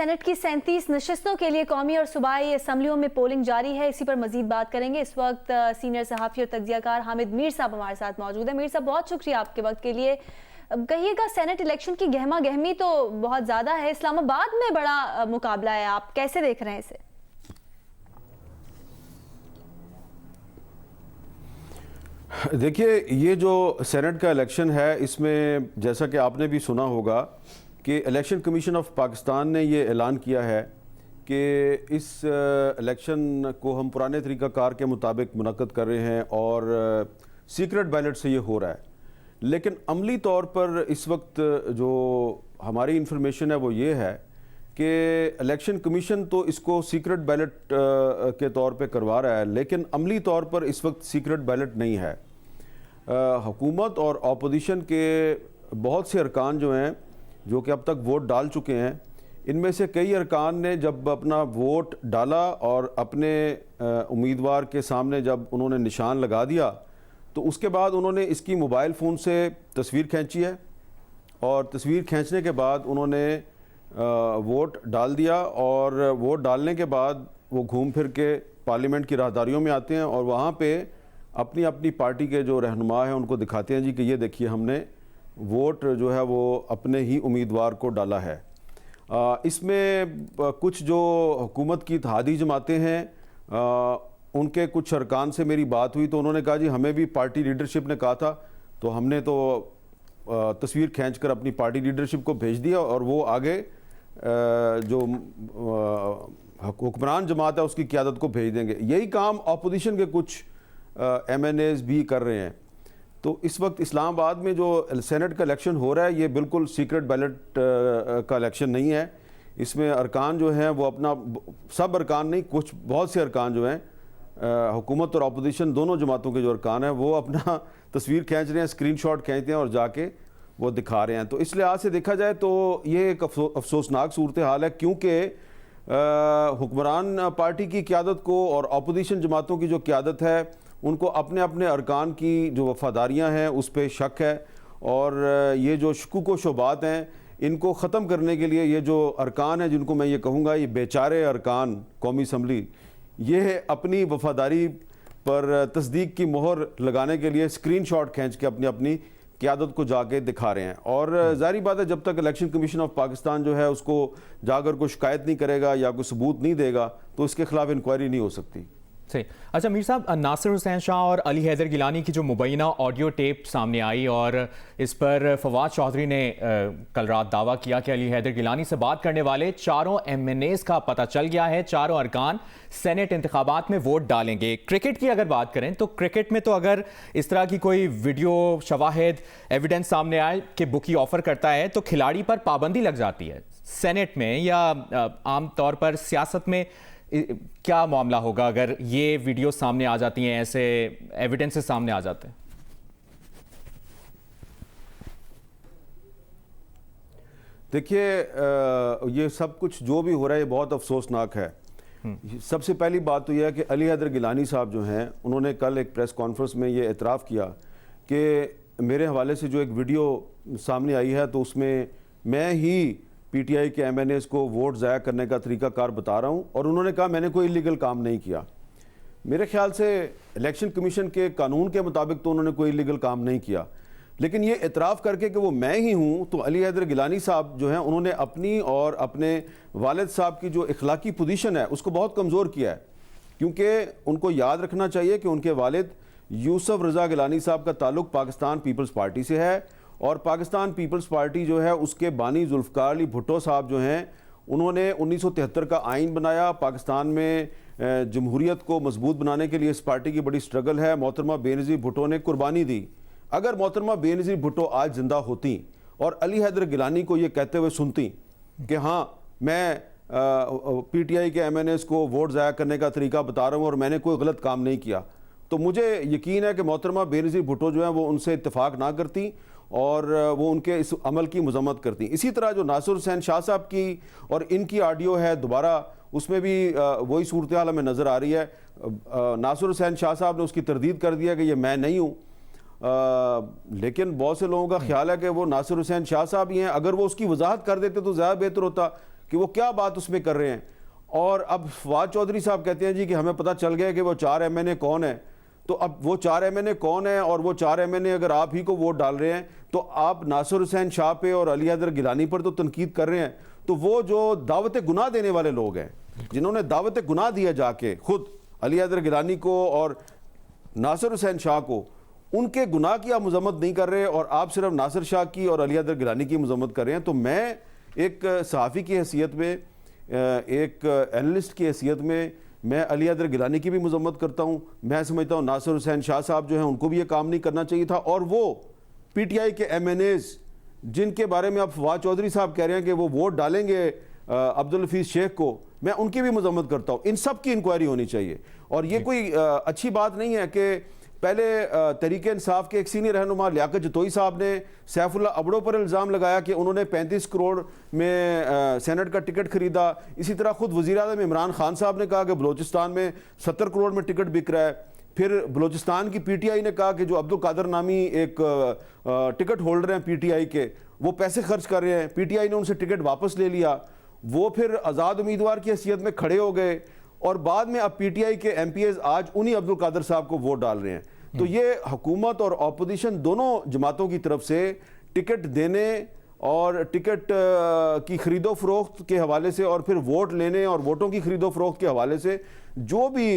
Senate की 37 नशिस्तों के लिए कौमी और सूबाई असम्बलियों में पोलिंग जारी है। इसी पर मजीद बात करेंगे। इस वक्त सीनियर सहाफ़ी और तज्जियाकार हामिद मीर साहब हमारे साथ मौजूद है। मीर साहब, बहुत शुक्रिया आपके वक्त के लिए। कहिएगा, सेनेट इलेक्शन की गहमा गहमी तो बहुत ज़्यादा है, इस्लामाबाद में बड़ा मुकाबला है, आप कैसे देख रहे हैं इसे? देखिए, ये जो सेनेट का इलेक्शन है, इसमें जैसा कि आपने भी सुना होगा कि इलेक्शन कमीशन ऑफ पाकिस्तान ने ये ऐलान किया है कि इस इलेक्शन को हम पुराने तरीक़ाकार के मुताबिक मुनक़्क़द कर रहे हैं और सीक्रेट बैलेट से ये हो रहा है। लेकिन अमली तौर पर इस वक्त जो हमारी इंफॉर्मेशन है वो ये है कि इलेक्शन कमीशन तो इसको सीक्रेट बैलेट के तौर पे करवा रहा है, लेकिन अमली तौर पर इस वक्त सीक्रेट बैलेट नहीं है। हुकूमत और अपोजिशन के बहुत से अरकान जो हैं, जो कि अब तक वोट डाल चुके हैं, इनमें से कई अरकान ने जब अपना वोट डाला और अपने उम्मीदवार के सामने जब उन्होंने निशान लगा दिया, तो उसके बाद उन्होंने इसकी मोबाइल फ़ोन से तस्वीर खींची है और तस्वीर खींचने के बाद उन्होंने वोट डाल दिया और वोट डालने के बाद वो घूम फिर के पार्लियामेंट की राहदारियों में आते हैं और वहाँ पे अपनी अपनी पार्टी के जो रहनुमा हैं उनको दिखाते हैं जी कि ये देखिए, हमने वोट जो है वो अपने ही उम्मीदवार को डाला है। इसमें कुछ जो हुकूमत की इत्तेहादी जमातें हैं, उनके कुछ अरकान से मेरी बात हुई तो उन्होंने कहा जी हमें भी पार्टी लीडरशिप ने कहा था, तो हमने तो तस्वीर खींचकर अपनी पार्टी लीडरशिप को भेज दिया और वो आगे जो हुक्मरान जमात है उसकी क़यादत को भेज देंगे। यही काम अपोजिशन के कुछ MNAs भी कर रहे हैं। तो इस वक्त इस्लामाबाद में जो सेनेट का इलेक्शन हो रहा है, ये बिल्कुल सीक्रेट बैलेट का इलेक्शन नहीं है। इसमें अरकान जो हैं वो अपना, सब अरकान नहीं, कुछ बहुत से अरकान जो हैं, हुकूमत और अपोजिशन दोनों जमातों के जो अरकान हैं वो अपना तस्वीर खींच रहे हैं, स्क्रीनशॉट खींचते हैं और जाके वो दिखा रहे हैं। तो इस लिहाज से देखा जाए तो ये एक अफसोसनाक सूरत हाल है, क्योंकि हुक्मरान पार्टी की क़यादत को और अपोजिशन जमातों की जो क़यादत है उनको अपने अपने अरकान की जो वफ़ादारियाँ हैं उस पर शक है और ये जो शकुक व शुबात हैं इनको ख़त्म करने के लिए ये जो अरकान हैं, जिनको मैं ये कहूँगा ये बेचारे अरकान कौमी असम्बली, ये अपनी वफ़ादारी पर तस्दीक की मोहर लगाने के लिए स्क्रीनशॉट खींच के अपनी अपनी क़यादत को जाके दिखा रहे हैं। और ज़ाहिर बात है, जब तक इलेक्शन कमीशन ऑफ पाकिस्तान जो है उसको जाकर कोई शिकायत नहीं करेगा या कोई सबूत नहीं देगा तो इसके खिलाफ इंक्वायरी नहीं हो सकती। सही। अच्छा मीर साहब, नासिर हुसैन शाह और अली हैदर गिलानी की जो मुबैना ऑडियो टेप सामने आई और इस पर फवाद चौधरी ने कल रात दावा किया कि अली हैदर गिलानी से बात करने वाले चारों MNAs का पता चल गया है, चारों अरकान सेनेट इंतखाबात में वोट डालेंगे। क्रिकेट की अगर बात करें तो क्रिकेट में तो अगर इस तरह की कोई वीडियो शवाहिद एविडेंस सामने आए कि बुकी ऑफर करता है तो खिलाड़ी पर पाबंदी लग जाती है। सेनेट में या आम तौर पर सियासत में क्या मामला होगा अगर ये वीडियो सामने आ जाती हैं, ऐसे एविडेंसेस सामने आ जाते हैं? देखिए, ये सब कुछ जो भी हो रहा है ये बहुत अफसोसनाक है। सबसे पहली बात तो यह है कि अली हैदर गिलानी साहब जो हैं उन्होंने कल एक प्रेस कॉन्फ्रेंस में ये एतराफ़ किया कि मेरे हवाले से जो एक वीडियो सामने आई है तो उसमें मैं ही PTI के MNAs को वोट ज़ाया करने का तरीक़ाकार बता रहा हूँ और उन्होंने कहा मैंने कोई इलीगल काम नहीं किया। मेरे ख्याल से इलेक्शन कमीशन के कानून के मुताबिक तो उन्होंने कोई इलीगल काम नहीं किया, लेकिन ये एतराफ़ करके कि वो मैं ही हूँ, तो अली हैदर गिलानी साहब जो हैं उन्होंने अपनी और अपने वालिद साहब की जो इखलाकी पोजीशन है उसको बहुत कमज़ोर किया है। क्योंकि उनको याद रखना चाहिए कि उनके वालिद यूसुफ रज़ा गिलानी साहब का ताल्लुक़ पाकिस्तान पीपल्स पार्टी से है और पाकिस्तान पीपल्स पार्टी जो है उसके बानी जुल्फ़िकार अली भुट्टो साहब जो हैं उन्होंने 1973 का आइन बनाया। पाकिस्तान में जमहूरियत को मजबूत बनाने के लिए इस पार्टी की बड़ी स्ट्रगल है। मोहतरमा बेनज़ीर भुट्टो ने कुर्बानी दी। अगर मोहतरमा बेनज़ीर भुट्टो आज ज़िंदा होती और अली हैदर गिलानी को ये कहते हुए सुनती कि हाँ मैं PTI के MNAs को वोट ज़ाया करने का तरीका बता रहा हूँ और मैंने कोई गलत काम नहीं किया, तो मुझे यकीन है कि मोहतरमा बेनज़ीर भुट्टो जो है वो उनसे इत्तेफाक ना करती और वो उनके इस अमल की मजम्मत करती। इसी तरह जो नासिर हुसैन शाह साहब की और इनकी ऑडियो है दोबारा, उसमें भी वही सूरत हाल हमें नज़र आ रही है। नासिर हुसैन शाह साहब ने उसकी तरदीद कर दिया कि ये मैं नहीं हूँ, लेकिन बहुत से लोगों का ख्याल है कि वो नासिर हुसैन शाह साहब ही हैं। अगर वो उसकी वजाहत कर देते तो ज़्यादा बेहतर होता, कि वो क्या बात उसमें कर रहे हैं। और अब फवाद चौधरी साहब कहते हैं जी कि हमें पता चल गया कि वो 4 MNA कौन है। तो अब वो 4 MNA कौन है, और वो 4 MNA अगर आप ही को वोट डाल रहे हैं तो आप नासिर हुसैन शाह पे और अली हैदर गिलानी पर तो तनकीद कर रहे हैं। तो वो जो दावत गुनाह देने वाले लोग हैं, जिन्होंने दावत गुनाह दिया जाके खुद अली हैदर गिलानी को और नासिर हुसैन शाह को, उनके गुनाह की आप मजम्मत नहीं कर रहे और आप सिर्फ नासिर शाह की और अली हैदर गिलानी की मजम्मत कर रहे हैं। तो मैं एक सहाफ़ी की हैसियत में, एक एनालिस्ट की हैसियत में, मैं अली हैदर गिलानी की भी मजम्मत करता हूँ। मैं समझता हूँ नासिर हुसैन शाह साहब जो हैं उनको भी ये काम नहीं करना चाहिए था। और वो PTI के MNAs जिनके बारे में आप फवाद चौधरी साहब कह रहे हैं कि वो वोट डालेंगे अब्दुल हफीज़ शेख को, मैं उनकी भी मजम्मत करता हूँ। इन सब की इंक्वायरी होनी चाहिए। और ये कोई अच्छी बात नहीं है कि पहले तहरीक इंसाफ के एक सीनियर रहनुमा लियाकत जतोई साहब ने सैफुल्लाह अबड़ो पर इल्ज़ाम लगाया कि उन्होंने 35 करोड़ में सेनेट का टिकट खरीदा। इसी तरह खुद वज़ीर-ए-आज़म इमरान खान साहब ने कहा कि बलोचिस्तान में 70 करोड़ में टिकट बिक रहा है। फिर बलोचिस्तान की PTI ने कहा कि जो अब्दुल कादर नामी एक टिकट होल्डर हैं PTI के, वो पैसे खर्च कर रहे हैं। PTI ने उनसे टिकट वापस ले लिया। वो फिर आज़ाद उम्मीदवार की हैसियत में खड़े हो गए और बाद में अब PTI के MPs आज उन्हीं अब्दुल कादर साहब को वोट डाल रहे हैं। तो ये हुकूमत और अपोजिशन दोनों जमातों की तरफ से टिकट देने और टिकट की खरीदो फरोख्त के हवाले से और फिर वोट लेने और वोटों की खरीदो फरोख्त के हवाले से जो भी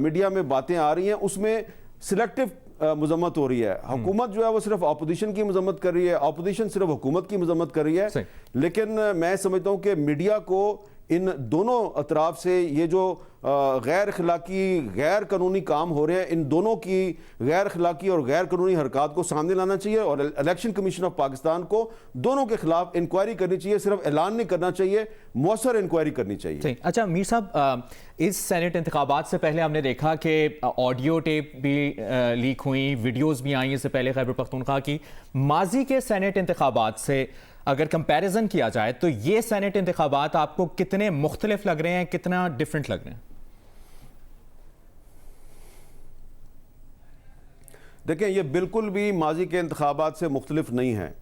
मीडिया में बातें आ रही हैं उसमें सिलेक्टिव मजम्मत हो रही है। हुकूमत जो है वो सिर्फ अपोजिशन की मजम्मत कर रही है, अपोजिशन सिर्फ हुकूमत की मजम्मत कर रही है। लेकिन मैं समझता हूँ कि मीडिया को इन दोनों अतराफ से ये जो गैर अखलाकी गैर कानूनी काम हो रहे हैं, इन दोनों की गैर अखलाकी और गैर कानूनी हरकत को सामने लाना चाहिए और इलेक्शन कमीशन ऑफ पाकिस्तान को दोनों के खिलाफ इंक्वायरी करनी चाहिए। सिर्फ ऐलान नहीं करना चाहिए, मौसर इंक्वायरी करनी चाहिए। अच्छा मीर साहब, इस सेनेट इंतखाबात से पहले हमने देखा कि ऑडियो टेप भी लीक हुई, वीडियोज़ भी आई इससे पहले खैबर पख्तूनख्वा की। माजी के सेनेट इंतखाबात से अगर कंपैरिजन किया जाए तो ये सेनेट इंतखाबात आपको कितने मुख्तलिफ लग रहे हैं, कितना डिफरेंट लग रहे हैं? देखें, ये बिल्कुल भी माजी के इंतखाबात से मुख्तलिफ नहीं है।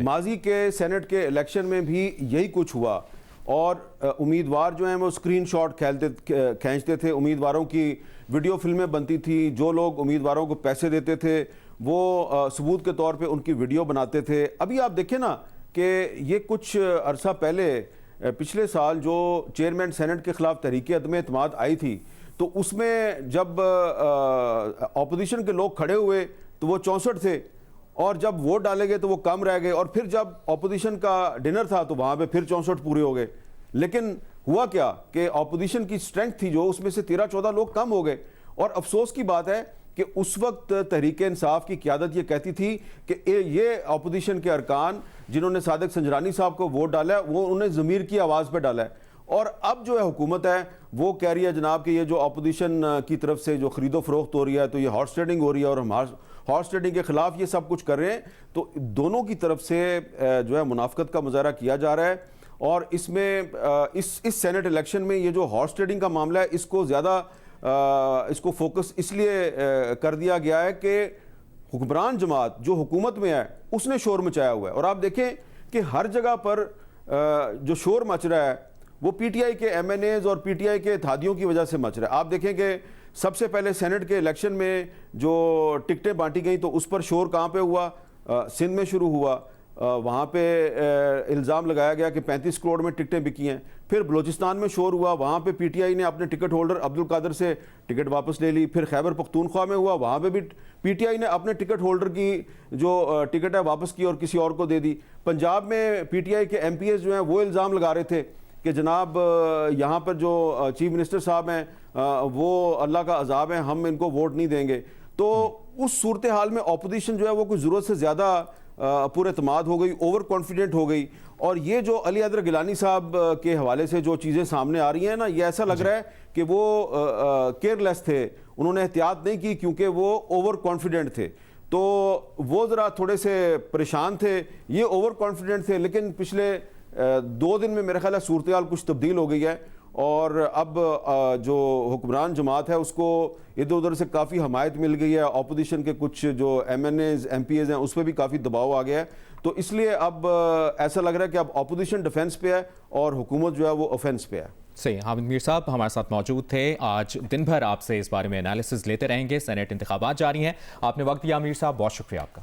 माजी के सेनेट के इलेक्शन में भी यही कुछ हुआ और उम्मीदवार जो हैं वो स्क्रीन शॉट खींचते थे, उम्मीदवारों की वीडियो फिल्में बनती थी, जो लोग उम्मीदवारों को पैसे देते थे वो सबूत के तौर पे उनकी वीडियो बनाते थे। अभी आप देखें ना कि ये कुछ अरसा पहले पिछले साल जो चेयरमैन सेनेट के खिलाफ तहरीक अदम एतमाद आई थी, तो उसमें जब अपोजिशन के लोग खड़े हुए तो वो 64 थे और जब वोट डाले गए तो वो कम रह गए और फिर जब अपोजिशन का डिनर था तो वहाँ पे फिर 64 पूरे हो गए। लेकिन हुआ क्या कि अपोजिशन की स्ट्रेंथ थी जो, उसमें से 13-14 लोग कम हो गए। और अफसोस की बात है कि उस वक्त तहरीक इंसाफ की क़यादत ये कहती थी कि ये अपोजिशन के अरकान जिन्होंने सादिक संजरानी साहब को वोट डाला है वो उन्हें ज़मीर की आवाज़ पर डाला है। और अब जो है हुकूमत है वो कह रही है जनाब कि ये जो अपोजिशन की तरफ से जो खरीदो फरोख्त हो रही है तो ये हॉर्स ट्रेडिंग हो रही है और हम हॉर्स ट्रेडिंग के खिलाफ ये सब कुछ कर रहे हैं। तो दोनों की तरफ से जो है मुनाफकत का मुजाहरा किया जा रहा है। और इसमें इस सेनेट इलेक्शन में ये जो हॉर्स ट्रेडिंग का मामला है इसको ज़्यादा इसको फोकस इसलिए कर दिया गया है कि हुक्मरान जमात जो हुकूमत में है उसने शोर मचाया हुआ है। और आप देखें कि हर जगह पर जो शोर मच रहा है वो PTI के MNAs और PTI के इत्तेहादियों की वजह से मच रहा है। आप देखें कि सबसे पहले सेनेट के इलेक्शन में जो टिकटें बांटी गई तो उस पर शोर कहाँ पे हुआ, सिंध में शुरू हुआ। वहाँ पे इल्ज़ाम लगाया गया कि 35 करोड़ में टिकटें बिकी हैं। फिर बलोचिस्तान में शोर हुआ, वहाँ पे PTI ने अपने टिकट होल्डर अब्दुल कादर से टिकट वापस ले ली। फिर खैबर पख्तूनख्वा में हुआ, वहाँ पे भी PTI ने अपने टिकट होल्डर की जो टिकट है वापस की और किसी और को दे दी। पंजाब में PTI के MPs जो हैं वो इल्ज़ाम लगा रहे थे कि जनाब यहाँ पर जो चीफ मिनिस्टर साहब हैं वो अल्लाह का अजाब है, हम इनको वोट नहीं देंगे। तो उस सूरत हाल में अपोजिशन जो है वो कुछ ज़रूरत से ज़्यादा पुरएतमाद हो गई, ओवर कॉन्फिडेंट हो गई। और ये जो अली हैदर गिलानी साहब के हवाले से जो चीज़ें सामने आ रही हैं ना, ये ऐसा लग रहा है कि वो केयरलेस थे, उन्होंने एहतियात नहीं की क्योंकि वो ओवर कॉन्फिडेंट थे। तो वो ज़रा थोड़े से परेशान थे, ये ओवर कॉन्फिडेंट थे। लेकिन पिछले 2 दिन में मेरा ख्याल है सूरत हाल कुछ तब्दील हो गई है और अब जो हुक्मरान जमात है उसको इधर उधर से काफ़ी हमायत मिल गई है। अपोजिशन के कुछ जो MNAs MPs हैं उस पर भी काफ़ी दबाव आ गया है। तो इसलिए अब ऐसा लग रहा है कि अब ऑपोजिशन डिफेंस पे है और हुकूमत जो है वो ऑफेंस पे है। सही, हामिद मीर साहब हमारे साथ मौजूद थे। आज दिन भर आपसे इस बारे में एनालिसिस लेते रहेंगे। सेनेट इंतखाबात जारी हैं। आपने वक्त दिया मीर साहब, बहुत शुक्रिया आपका।